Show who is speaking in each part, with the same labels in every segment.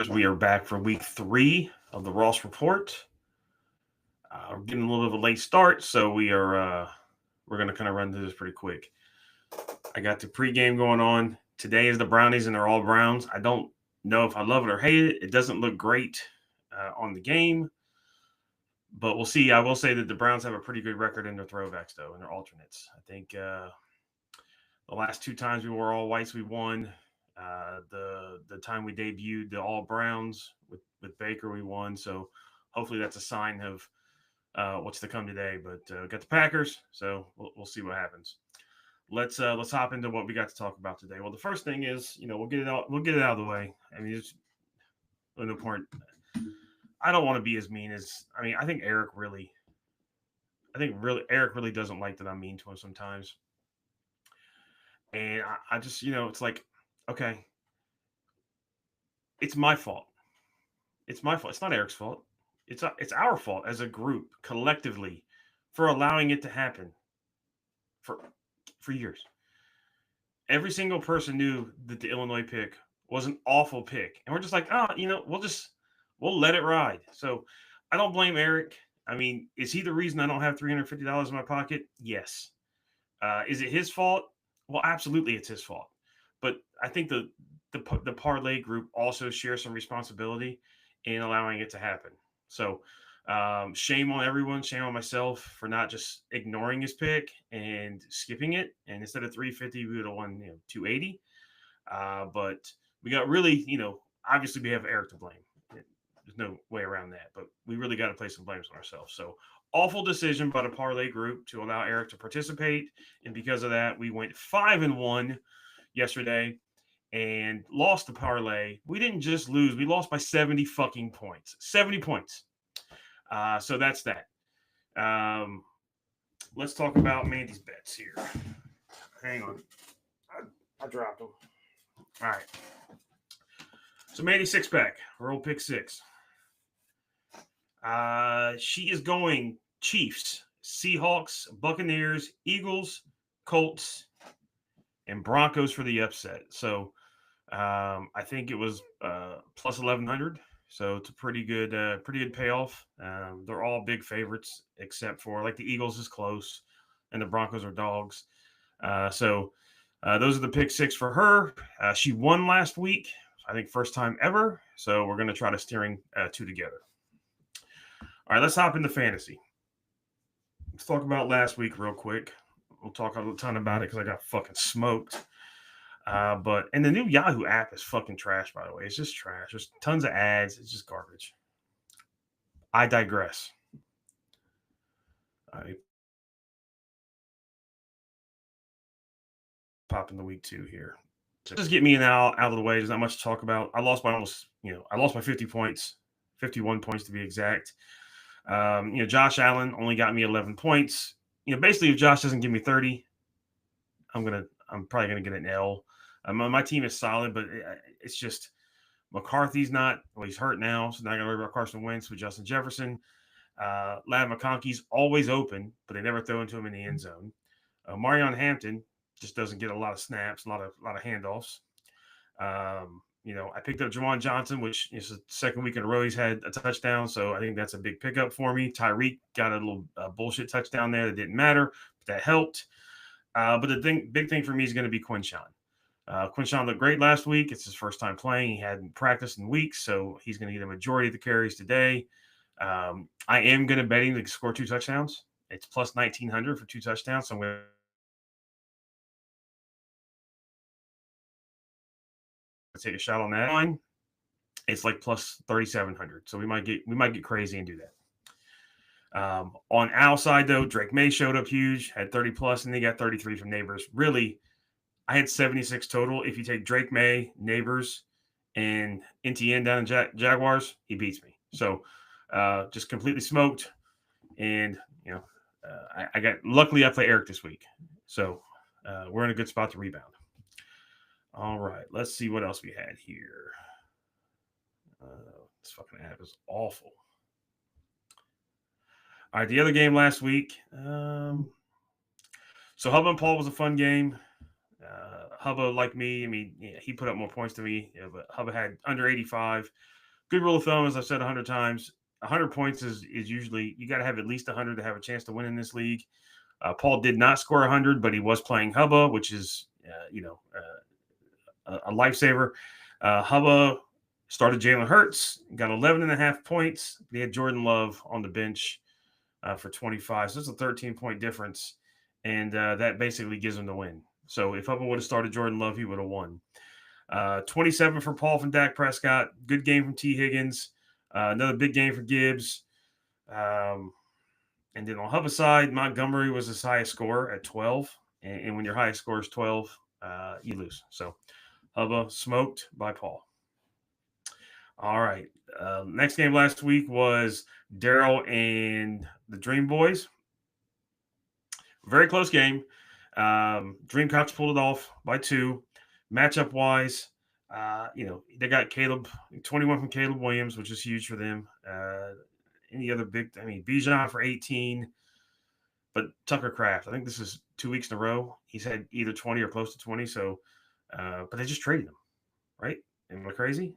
Speaker 1: We are back for week 3 of the Ross Report. We're getting a little bit of a late start, so we're going to kind of run through this pretty quick. I got the pregame going on. Today is the Brownies, and they're all Browns. I don't know if I love it or hate it. It doesn't look great on the game, but we'll see. I will say that the Browns have a pretty good record in their throwbacks, though, and their alternates. I think the last 2 times we wore all whites, we won. The time we debuted the All Browns with Baker, we won. So hopefully that's a sign of what's to come today. But we got the Packers, so we'll see what happens. Let's hop into what we got to talk about today. Well, the first thing is, we'll get it out of the way. I mean, it's no point. I don't want to be as mean as I think Eric really doesn't like that I'm mean to him sometimes. And I just, it's like, okay, it's my fault. It's my fault. It's not Eric's fault. It's our fault as a group collectively for allowing it to happen for years. Every single person knew that the Illinois pick was an awful pick, and we're just like, oh, we'll let it ride. So I don't blame Eric. I mean, is he the reason I don't have $350 in my pocket? Yes. Is it his fault? Well, absolutely, it's his fault. But I think the parlay group also shares some responsibility in allowing it to happen. So shame on everyone, shame on myself for not just ignoring his pick and skipping it. And instead of 350, we would have won 280. But we got really, obviously we have Eric to blame. There's no way around that. But we really got to place some blames on ourselves. So awful decision by the parlay group to allow Eric to participate, and because of that, we went 5-1 yesterday and lost the parlay. We didn't just lose; we lost by 70 fucking points. 70 points. So that's that. Um, let's talk about Mandy's bets here. Hang on, I dropped them. All right. So Mandy six pack, roll pick 6. She is going Chiefs, Seahawks, Buccaneers, Eagles, Colts, and Broncos for the upset. So I think it was plus 1100. So it's a pretty good payoff. They're all big favorites except for like the Eagles is close, and the Broncos are dogs. So those are the pick 6 for her. She won last week. I think first time ever. So we're going to try to steering 2 together. All right, let's hop into fantasy. Let's talk about last week real quick. We'll talk a ton about it because I got fucking smoked. And the new Yahoo app is fucking trash, by the way. It's just trash. There's tons of ads. It's just garbage. I digress. All right. Pop into week 2 here. So just get me out of the way. There's not much to talk about. I lost by 50 points, 51 points to be exact. Josh Allen only got me 11 points. Basically, if Josh doesn't give me 30, I'm probably gonna get an L. My team is solid, but it's just McCarthy's not. Well, he's hurt now, so not gonna worry about Carson Wentz with Justin Jefferson. Ladd McConkey's always open, but they never throw into him in the end zone. Marion Hampton just doesn't get a lot of snaps, a lot of handoffs. I picked up Jawan Johnson, which is the second week in a row he's had a touchdown, so I think that's a big pickup for me. Tyreek got a little bullshit touchdown there that didn't matter, but that helped. But the big thing for me is going to be Quinshawn. Quinshawn looked great last week. It's his first time playing. He hadn't practiced in weeks, so he's going to get a majority of the carries today. I am going to bet him to score 2 touchdowns. It's plus 1,900 for 2 touchdowns, so I'm going to take a shot on that line. It's like plus 3,700, so we might get crazy and do that. On our side though, Drake May showed up huge, had 30 plus, and they got 33 from Neighbors. Really, I had 76 total. If you take Drake May, Neighbors, and NTN down in Jaguars, he beats me. So just completely smoked, and I got luckily I play Eric this week, so we're in a good spot to rebound. All right, let's see what else we had here. This fucking app is awful. All right, the other game last week. So Hub and Paul was a fun game. Hubba, like me, I mean, yeah, he put up more points than me, but Hubba had under 85. Good rule of thumb, as I've said 100 times, 100 points is usually, you got to have at least 100 to have a chance to win in this league. Paul did not score 100, but he was playing Hubba, which is, a lifesaver. Hubba started Jalen Hurts, got 11 and a half points. He had Jordan Love on the bench for 25. So it's a 13-point difference. And that basically gives him the win. So if Hubba would have started Jordan Love, he would have won. 27 for Paul from Dak Prescott. Good game from T. Higgins. Another big game for Gibbs. And then on Hubba's side, Montgomery was his highest score at 12. And when your highest score is 12, you lose. So Hubba smoked by Paul. All right. Next game last week was Daryl and the Dream Boys. Very close game. Dreamcocks pulled it off by 2. Matchup wise, they got Caleb, 21 from Caleb Williams, which is huge for them. Any other Bijan for 18. But Tucker Kraft, I think this is 2 weeks in a row. He's had either 20 or close to 20. So, but they just traded him, right? Am I crazy?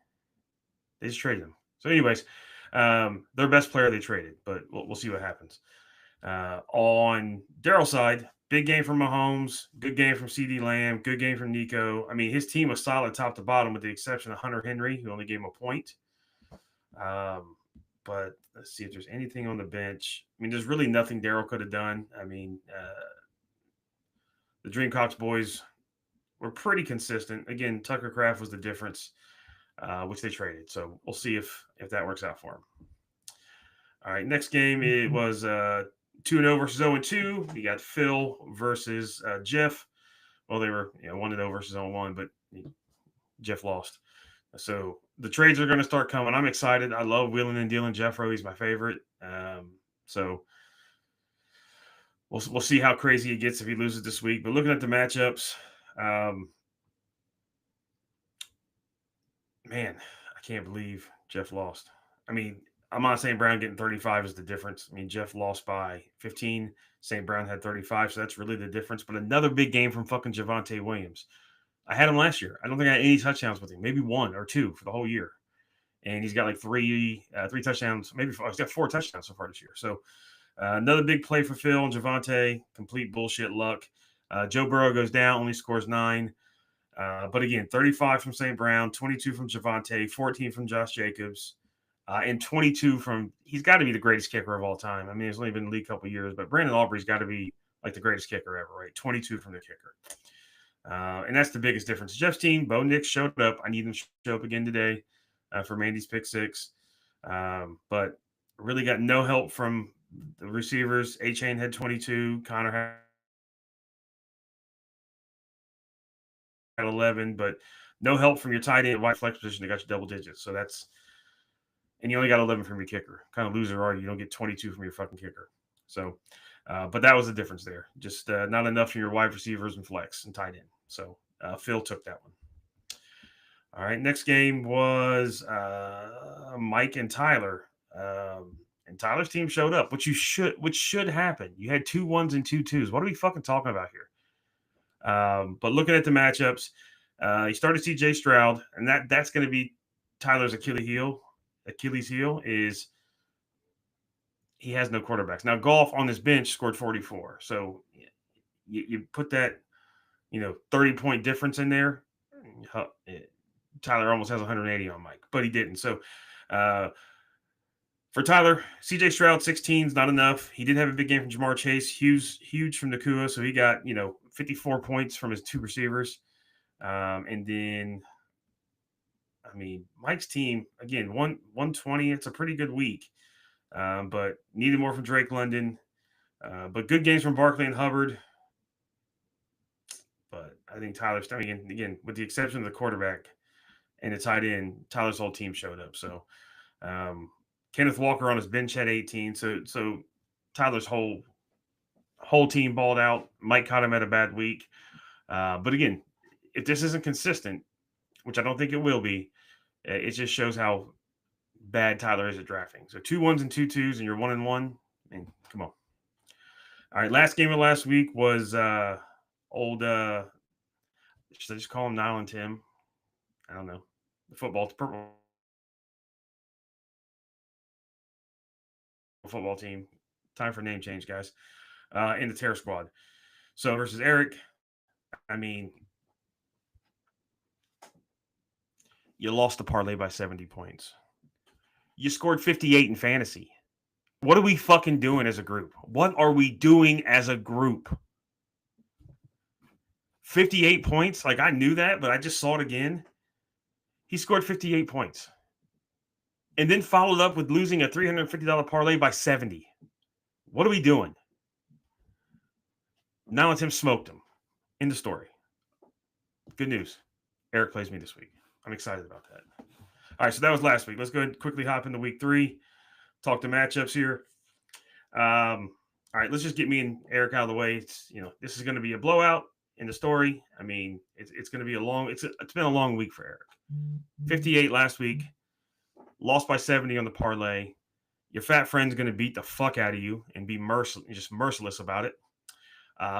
Speaker 1: They just traded him. So, anyways, their best player they traded, but we'll see what happens. On Daryl's side, big game from Mahomes, good game from CeeDee Lamb, good game from Nico. I mean, his team was solid top to bottom with the exception of Hunter Henry, who only gave him a point. But let's see if there's anything on the bench. I mean, there's really nothing Daryl could have done. I mean, the Dreamcocks boys were pretty consistent. Again, Tucker Kraft was the difference, which they traded. So we'll see if that works out for him. All right, next game, it was 2-0 versus 0-2. You got Phil versus Jeff. Well, they were 1-0 versus 0-1, but Jeff lost. So the trades are going to start coming. I'm excited. I love wheeling and dealing Jeffro. He's my favorite. So we'll see how crazy it gets if he loses this week. But looking at the matchups, man, I can't believe Jeff lost. I mean, I'm not saying Brown getting 35 is the difference. I mean, Jeff lost by 15. St. Brown had 35, so that's really the difference. But another big game from fucking Javonte Williams. I had him last year. I don't think I had any touchdowns with him. Maybe 1 or 2 for the whole year. And he's got like three touchdowns. Maybe 4. He's got 4 touchdowns so far this year. So another big play for Phil and Javonte. Complete bullshit luck. Joe Burrow goes down, only scores 9. But again, 35 from St. Brown, 22 from Javonte, 14 from Josh Jacobs, and 22 from – he's got to be the greatest kicker of all time. I mean, he's only been in the league a couple of years, but Brandon Aubrey's got to be like the greatest kicker ever, right? 22 from the kicker. And that's the biggest difference. Jeff's team, Bo Nix showed up. I need him to show up again today for Mandy's pick 6. But really got no help from the receivers. A-Chain had 22. Connor had 11, but no help from your tight end wide flex position that got you double digits. So that's – and you only got 11 from your kicker. Kind of loser are you? You don't get 22 from your fucking kicker. So but that was the difference there. Just not enough from your wide receivers and flex and tight end. So Phil took that one. All right, next game was Mike and Tyler. And Tyler's team showed up, which should happen. You had 2 1s and 2 2s. What are we fucking talking about here? But looking at the matchups, you started CJ Stroud, and that's going to be Tyler's Achilles heel is he has no quarterbacks. Now, Goff on his bench scored 44. So you put that, 30-point difference in there. Tyler almost has 180 on Mike, but he didn't. So for Tyler, CJ Stroud, 16 is not enough. He did have a big game from Jamar Chase, huge from Nakua. So he got, 54 points from his 2 receivers. And then, Mike's team, again, 120. It's a pretty good week. But needed more from Drake London. But good games from Barkley and Hubbard. But I think Tyler's, again, with the exception of the quarterback and the tight end, Tyler's whole team showed up. So Kenneth Walker on his bench had 18. So Tyler's whole team balled out. Mike caught him at a bad week. But again, if this isn't consistent, which I don't think it will be, it just shows how bad Tyler is at drafting. So 2 1s and 2 2s, and you're 1-1. And come on. All right, last game of last week was old Should I just call him Nile and Tim? I don't know. The purple football team. Time for name change, guys. In the Terror Squad. So versus Eric, I mean, you lost the parlay by 70 points. You scored 58 in fantasy. What are we fucking doing as a group? What are we doing as a group? 58 points? Like, I knew that, but I just saw it again. He scored 58 points. And then followed up with losing a $350 parlay by 70. What are we doing? Now and Tim smoked him. In the story. Good news. Eric plays me this week. I'm excited about that. All right, so that was last week. Let's go ahead and quickly hop into week 3. Talk to matchups here. All right, let's just get me and Eric out of the way. This is going to be a blowout in the story. I mean, it's going to be it's been a long week for Eric. 58 last week, lost by 70 on the parlay. Your fat friend's going to beat the fuck out of you and be merciless about it.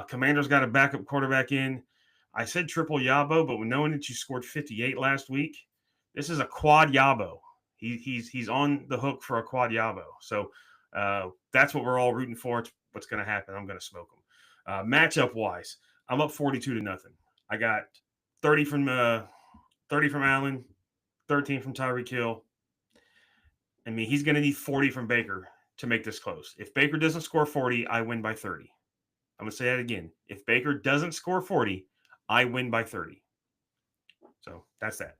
Speaker 1: Commanders got a backup quarterback in. I said triple Yabo, but knowing that you scored 58 last week, this is a quad Yabo. He's on the hook for a quad Yabo. So that's what we're all rooting for. It's what's going to happen. I'm going to smoke him. Matchup wise, I'm up 42-0. I got 30 from Allen, 13 from Tyreek Hill. I mean, he's going to need 40 from Baker to make this close. If Baker doesn't score 40, I win by 30. I'm going to say that again. If Baker doesn't score 40, I win by 30. So that's that.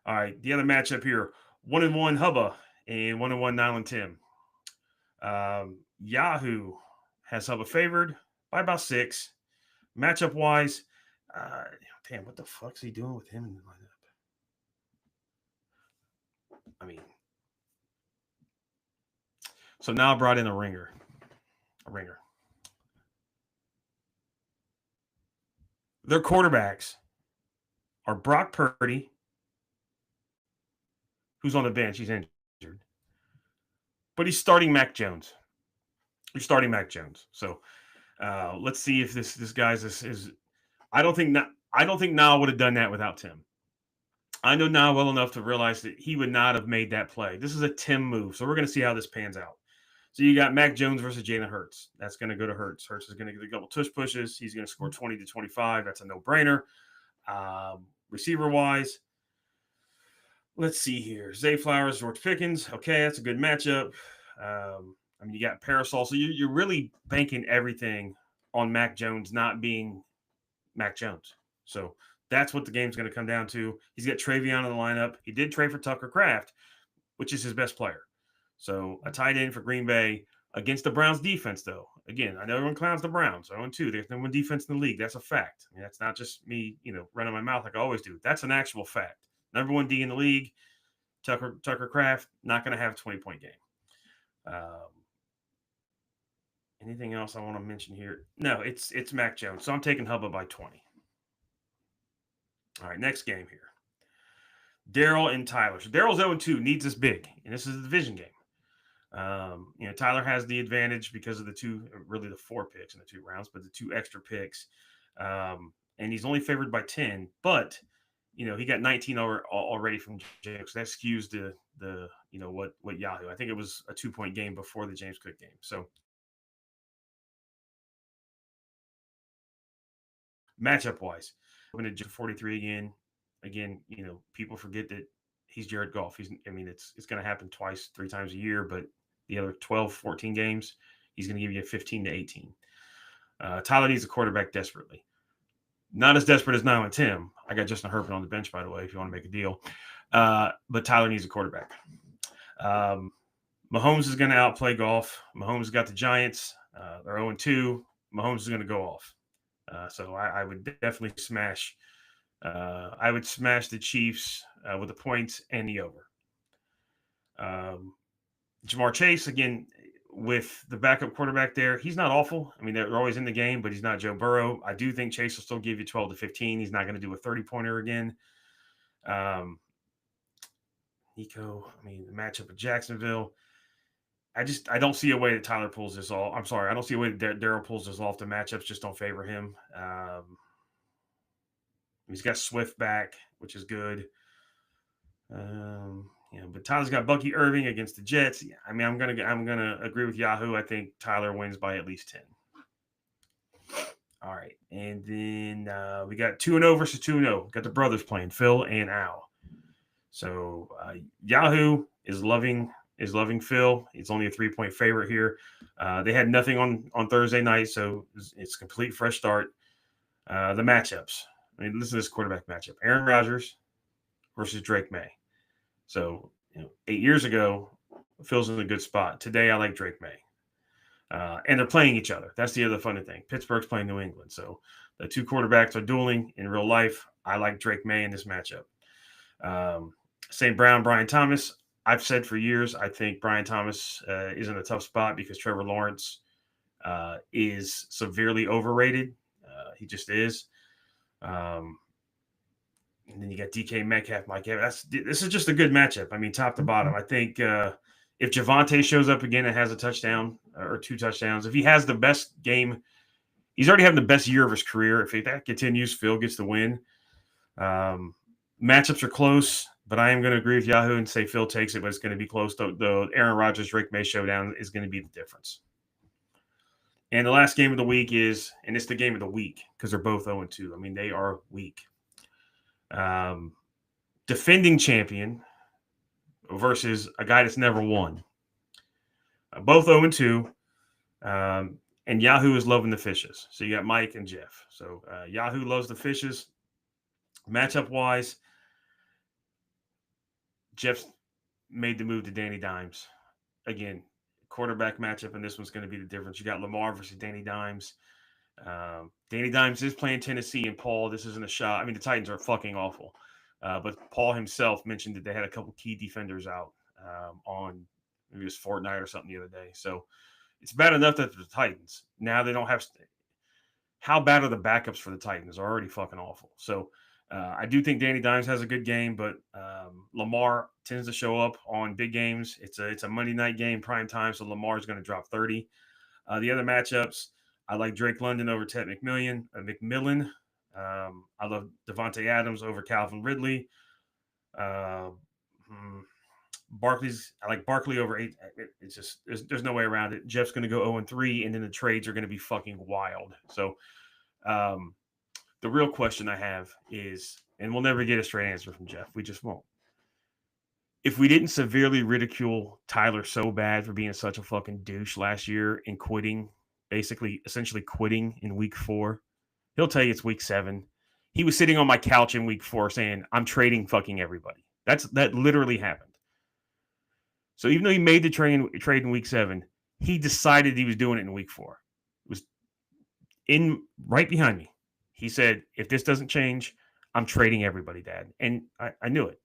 Speaker 1: All right, the other matchup here, 1-1 Hubba and 1-1 Nile and Tim. Yahoo has Hubba favored by about 6. Matchup wise, damn, what the fuck's he doing with him in the lineup? I mean, so now I brought in a ringer. Their quarterbacks are Brock Purdy, who's on the bench. He's injured. But he's starting Mac Jones. So let's see if this guy's is. I don't think Nile would have done that without Tim. I know Nile well enough to realize that he would not have made that play. This is a Tim move. So we're going to see how this pans out. So you got Mac Jones versus Jalen Hurts. That's going to go to Hurts. Hurts is going to get a couple tush pushes. He's going to score 20 to 25. That's a no-brainer. Receiver-wise, let's see here. Zay Flowers, George Pickens. Okay, that's a good matchup. I mean, you got Parasol. So you're really banking everything on Mac Jones not being Mac Jones. So that's what the game's going to come down to. He's got Travion in the lineup. He did trade for Tucker Kraft, which is his best player. So a tight end for Green Bay against the Browns defense, though. Again, I know everyone clowns the Browns. 0-2. There's no one defense in the league. That's a fact. I mean, that's not just me, running my mouth like I always do. That's an actual fact. Number 1 D in the league, Tucker Kraft, not going to have a 20-point game. Anything else I want to mention here? No, it's Mac Jones. So I'm taking Hubba by 20. All right, next game here. Daryl and Tyler. So Daryl's 0-2, needs this big, and this is a division game. Tyler has the advantage because of the 4 picks in the 2 rounds, but the 2 extra picks. And he's only favored by 10, but he got 19 already from James. So that skews the what Yahoo. I think it was a 2-point game before the James Cook game. So matchup wise, I'm going to 43 again. People forget that he's Jared Goff. It's going to happen 3 times a year, but the other 12, 14 games, he's going to give you a 15 to 18. Tyler needs a quarterback desperately. Not as desperate as Nile and Tim. I got Justin Herbert on the bench, by the way, if you want to make a deal. But Tyler needs a quarterback. Mahomes is going to outplay Goff. Mahomes got the Giants. They're 0-2. Mahomes is going to go off. So I would definitely smash. I would smash the Chiefs with the points and the over. Jamar Chase, again, with the backup quarterback there, he's not awful. I mean, they're always in the game, but he's not Joe Burrow. I do think Chase will still give you 12 to 15. He's not going to do a 30-pointer again. Nico, the matchup with Jacksonville. I don't see a way that Tyler pulls this off. I'm sorry. I don't see a way that Daryl pulls this off. The matchups just don't favor him. He's got Swift back, which is good. But Tyler's got Bucky Irving against the Jets. Yeah, I mean, I'm gonna agree with Yahoo. I think Tyler wins by at least 10. All right, and then we got 2-0 versus 2-0. Got the brothers playing, Phil and Al. So Yahoo is loving Phil. It's only a 3-point favorite here. They had nothing on Thursday night, so it's a complete fresh start. The matchups. I mean, listen to this quarterback matchup: Aaron Rodgers versus Drake May. So 8 years ago, Phil's in a good spot. Today, I like Drake May. And they're playing each other. That's the other funny thing. Pittsburgh's playing New England. So the two quarterbacks are dueling in real life. I like Drake May in this matchup. St. Brown, Brian Thomas. I've said for years, I think Brian Thomas is in a tough spot because Trevor Lawrence is severely overrated. He just is. And then you got DK Metcalf, Mike Evans. This is just a good matchup. I mean, top to bottom. I think if Javonte shows up again and has a touchdown or 2 touchdowns, if he has the best game, he's already having the best year of his career. If that continues, Phil gets the win. Matchups are close, but I am going to agree with Yahoo and say Phil takes it, but it's going to be close. The Aaron Rodgers, Drake May showdown is going to be the difference. And the last game of the week is, and it's the game of the week because they're both 0-2. I mean, they are weak. Defending champion versus a guy that's never won. Both 0-2. And Yahoo is loving the fishes. So you got Mike and Jeff. So Yahoo loves the fishes. Matchup-wise, Jeff's made the move to Danny Dimes. Again, quarterback matchup, and this one's going to be the difference. You got Lamar versus Danny Dimes. Danny Dimes is playing Tennessee, and Paul, this isn't a shot. I mean, the Titans are fucking awful. But Paul himself mentioned that they had a couple key defenders out on maybe it was Fortnite or something the other day. So it's bad enough that the Titans, now they don't have – how bad are the backups for the Titans? They're already fucking awful. So I do think Danny Dimes has a good game, but Lamar tends to show up on big games. It's a Monday night game, prime time, so Lamar's going to drop 30. The other matchups, I like Drake London over Ted McMillan. I love Devontae Adams over Calvin Ridley. Barkley's. I like Barkley over 8. It's just there's no way around it. Jeff's going to go 0-3, and then the trades are going to be fucking wild. So the real question I have is, and we'll never get a straight answer from Jeff. We just won't. If we didn't severely ridicule Tyler so bad for being such a fucking douche last year and quitting, essentially quitting in week 4, he'll tell you it's week 7. He was sitting on my couch in week 4 saying, I'm trading fucking everybody. That literally happened. So even though he made the trade in week 7, he decided he was doing it in week 4. It was in right behind me. He said, if this doesn't change, I'm trading everybody, Dad. And I knew it.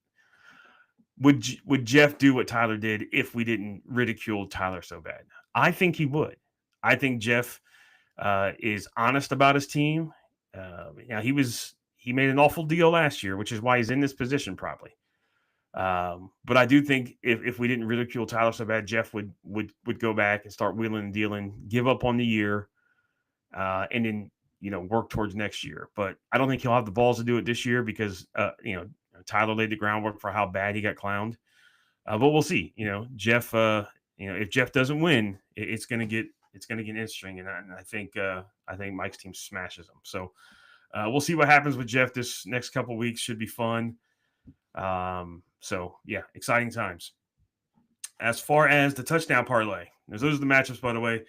Speaker 1: Would Jeff do what Tyler did if we didn't ridicule Tyler so bad? I think he would. I think Jeff is honest about his team. He made an awful deal last year, which is why he's in this position probably. But I do think if we didn't ridicule Tyler so bad, Jeff would go back and start wheeling and dealing, give up on the year, and then work towards next year. But I don't think he'll have the balls to do it this year because Tyler laid the groundwork for how bad he got clowned. But we'll see. Jeff. If Jeff doesn't win, it's gonna get interesting, and I think Mike's team smashes him. So we'll see what happens with Jeff this next couple of weeks. Should be fun. So yeah, exciting times. As far as the touchdown parlay, those are the matchups, by the way.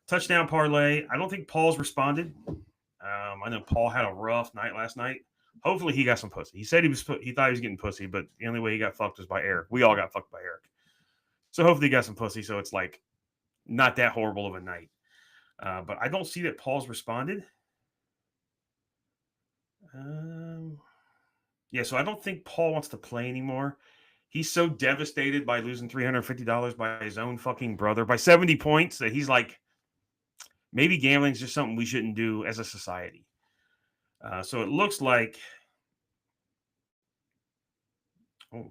Speaker 1: Touchdown parlay. I don't think Paul's responded. I know Paul had a rough night last night. Hopefully he got some pussy. He said he thought he was getting pussy, but the only way he got fucked was by Eric. We all got fucked by Eric. So hopefully he got some pussy. So it's like not that horrible of a night. But I don't see that Paul's responded. So I don't think Paul wants to play anymore. He's so devastated by losing $350 by his own fucking brother by 70 points that he's like, maybe gambling is just something we shouldn't do as a society. So it looks like, where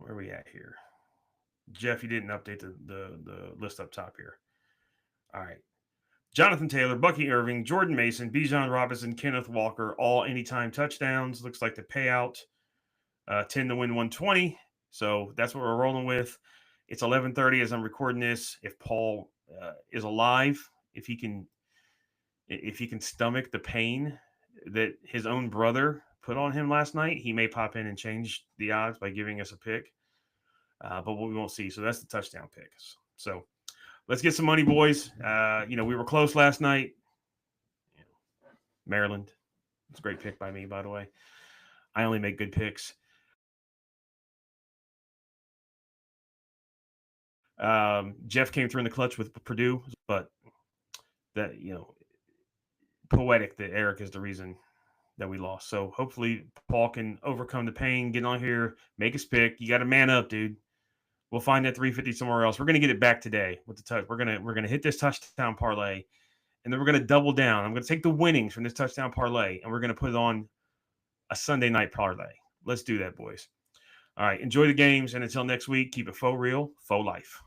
Speaker 1: are we at here? Jeff, you didn't update the list up top here. All right. Jonathan Taylor, Bucky Irving, Jordan Mason, Bijan Robinson, Kenneth Walker, all anytime touchdowns. Looks like the payout 10 to win 120. So that's what we're rolling with. It's 11:30 as I'm recording this. If Paul is alive, if he can stomach the pain that his own brother put on him last night, he may pop in and change the odds by giving us a pick. But we won't see. So that's the touchdown picks. So let's get some money, boys. We were close last night. Maryland. It's a great pick by me, by the way. I only make good picks. Jeff came through in the clutch with Purdue, but that, poetic that Eric is the reason that we lost. So hopefully Paul can overcome the pain, get on here, make his pick. You got to man up, dude. We'll find that 350 somewhere else. We're going to get it back today with the touch. We're going to hit this touchdown parlay, and then we're going to double down. I'm going to take the winnings from this touchdown parlay, and we're going to put it on a Sunday night parlay. Let's do that, boys. All right. Enjoy the games, and until next week, keep it faux real, faux life.